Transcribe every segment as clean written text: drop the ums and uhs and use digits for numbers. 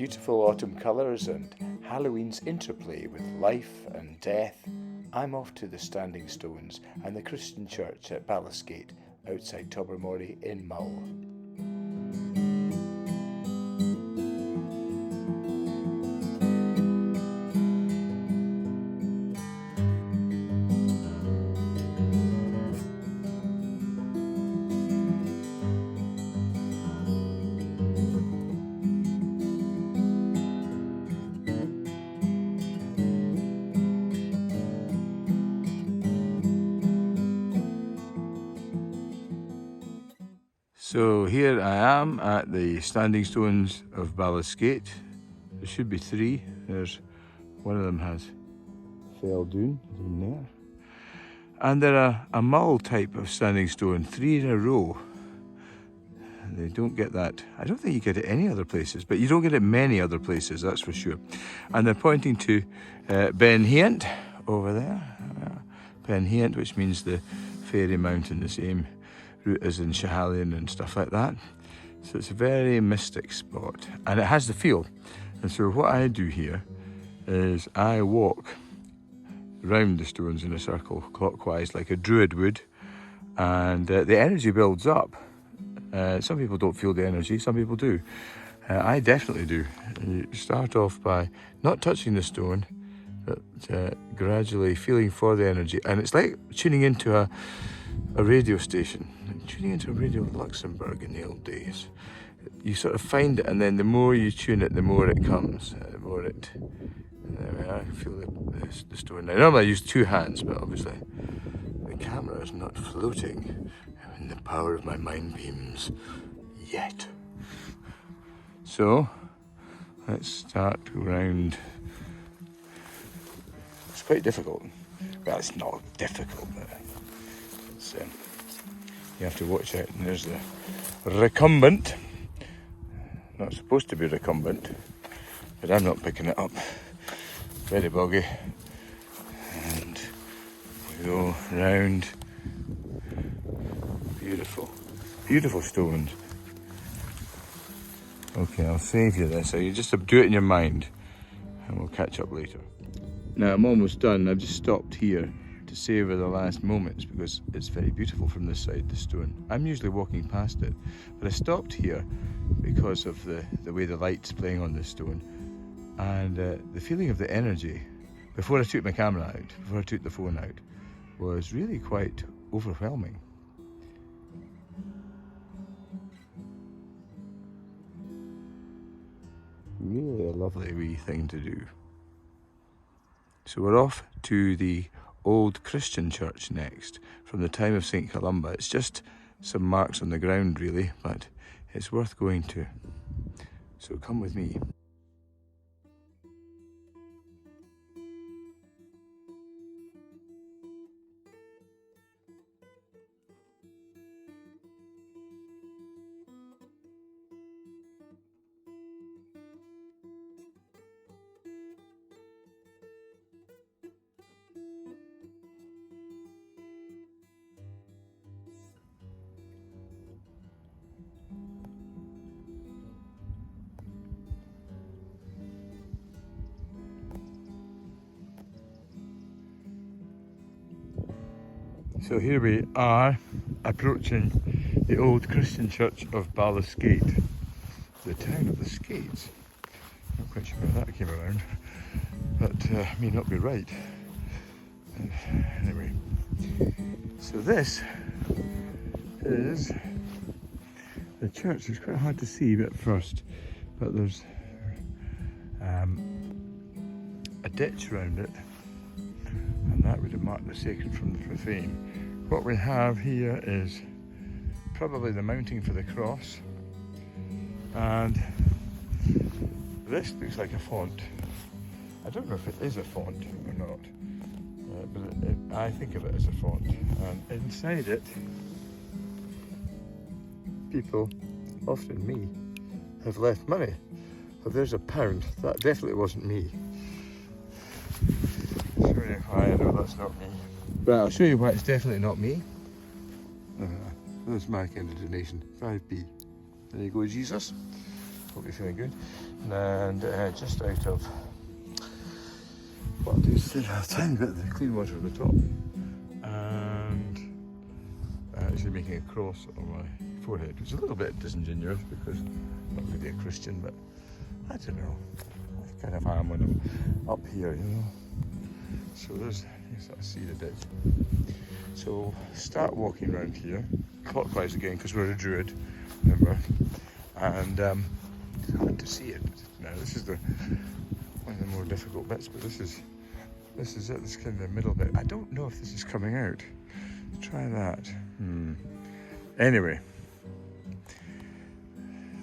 beautiful autumn colours and Halloween's interplay with life and death, I'm off to the Standing Stones and the Christian Church at Baliscate outside Tobermory in Mull. So here I am at the Standing Stones of Baliscate. There should be three. There's one of them has fell down there. And they're a mull type of standing stone, 3 in a row. They don't get that. I don't think you get it any other places, but you don't get it many other places, that's for sure. And they're pointing to Ben Heant over there. Ben Heant, which means the fairy mountain, the same route as in Schiehallion and stuff like that. So it's a very mystic spot and it has the feel. And so what I do here is I walk round the stones in a circle clockwise like a druid would, and the energy builds up. Some people don't feel the energy, some people do. I definitely do. You start off by not touching the stone, but gradually feeling for the energy. And it's like tuning into a radio station, tuning into a radio in Luxembourg in the old days. You sort of find it, and then the more you tune it, the more it comes, the more it... I feel the stone. Now, normally I use 2 hands, but obviously the camera is not floating in the power of my mind beams yet. So, let's start round. It's quite difficult. Well, it's not difficult, but it's, you have to watch out. And there's the recumbent. Not supposed to be recumbent, but I'm not picking it up. Very boggy. And we go round. Beautiful, beautiful stones. Okay, I'll save you this. So you just do it in your mind and we'll catch up later. Now I'm almost done. I've just stopped here to savour the last moments because it's very beautiful from this side, the stone. I'm usually walking past it, but I stopped here because of the way the light's playing on the stone and the feeling of the energy before I took my camera out, before I took the phone out, was really quite overwhelming. Really a lovely wee thing to do. So we're off to the old Christian church next, from the time of St. Columba. It's just some marks on the ground really, but it's worth going to. So come with me. So here we are, approaching the old Christian church of Baliscate, the town of the Skates. Not quite sure how that came around, but may not be right. Anyway, so this is the church. It's quite hard to see at first, but there's a ditch around it, and that would have marked the sacred from the profane. What we have here is probably the mounting for the cross, and this looks like a font. I don't know if it is a font or not, but I think of it as a font. And inside it, people, often me, have left money. Oh, there's £1. That definitely wasn't me. I'll show you why I know that's not me. But I'll show you why it's definitely not me. That's my kind of donation, 5p. There you go, Jesus. Hope you're feeling good. And just out of what I'll do is thin a tiny bit of the clean water on the top, and actually making a cross on my forehead, which is a little bit disingenuous because I'm not really a Christian, but I don't know. I kind of am when I'm up here, you know. So there's, you sort of see the ditch. So start walking around here, clockwise again, because we're a druid, remember. And it's hard to see it. Now this is one of the more difficult bits, but this is it. This is kind of the middle bit. I don't know if this is coming out. Try that. Anyway,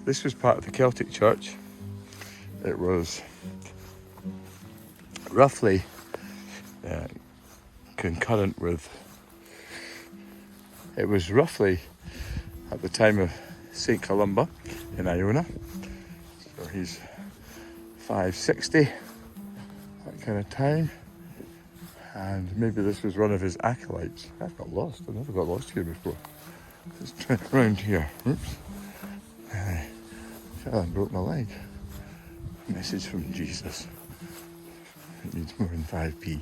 this was part of the Celtic church. It was roughly concurrent with. It was roughly at the time of St. Columba in Iona. So he's 560, that kind of time. And maybe this was one of his acolytes. I've got lost. I've never got lost here before. Let's try around here. Oops. I fell and broke my leg. Message from Jesus. It needs more than 5p.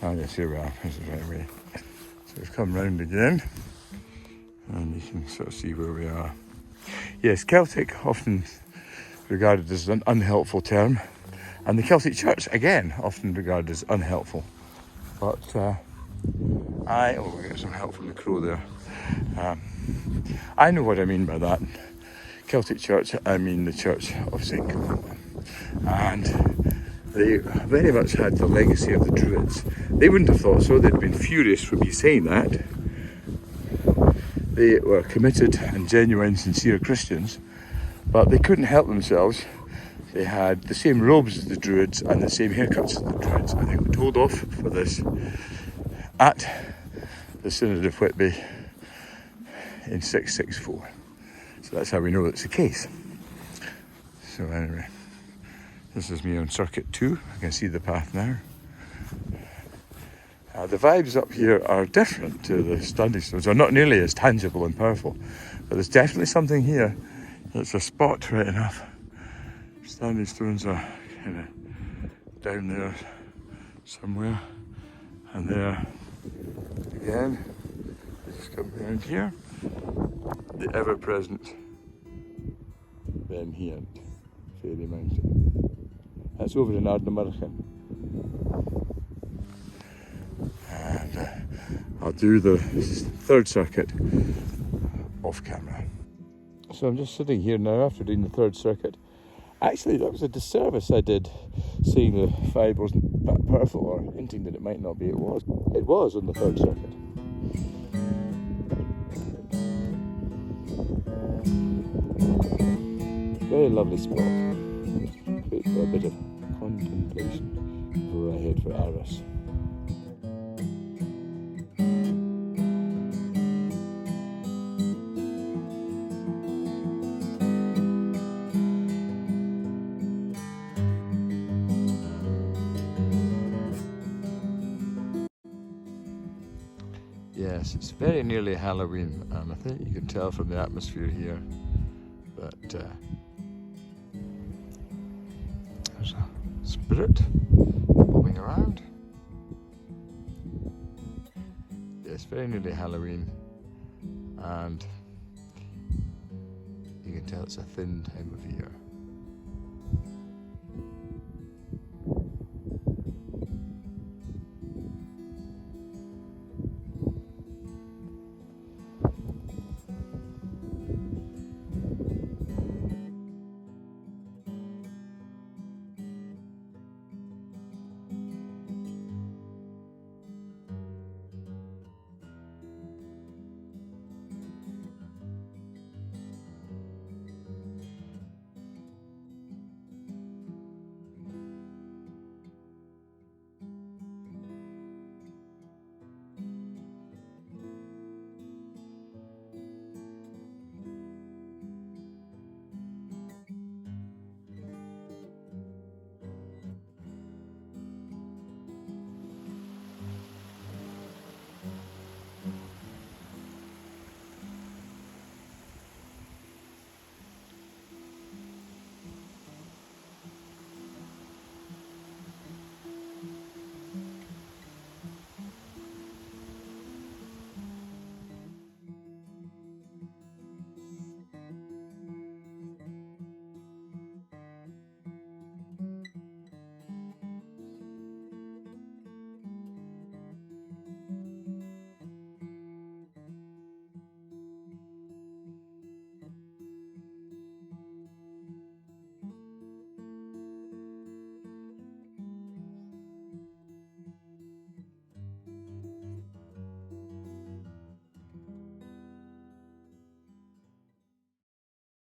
Oh yes, here we are. This is the right way. So we've come round again. And you can sort of see where we are. Yes, Celtic, often regarded as an unhelpful term. And the Celtic Church, again, often regarded as unhelpful. But we're getting some help from the crow there. I know what I mean by that. Celtic Church, I mean the Church of St. Columba. And they very much had the legacy of the Druids. They wouldn't have thought so. They'd been furious for me saying that. They were committed and genuine, sincere Christians, but they couldn't help themselves. They had the same robes as the Druids and the same haircuts as the Druids, and they were told off for this at the Synod of Whitby in 664. So that's how we know it's the case. So anyway, this is me on circuit 2. I can see the path now. The vibes up here are different to the standing stones. They're not nearly as tangible and powerful, but there's definitely something here. It's a spot right enough. Standing stones are kind of down there somewhere, and there again. Just come around here. The ever-present Ben Heant Fairy Mountain. That's over in Ardnamurchan. And I'll do the third circuit off camera. So I'm just sitting here now after doing the third circuit. Actually, that was a disservice I did, saying the vibe wasn't that powerful or hinting that it might not be. It was. It was on the third circuit. Very lovely spot. Great for a bit of contemplation before I head for Arras. Yes, it's very nearly Halloween, and I think you can tell from the atmosphere here that there's a spirit bobbing around. Yes, very nearly Halloween, and you can tell it's a thin time of year.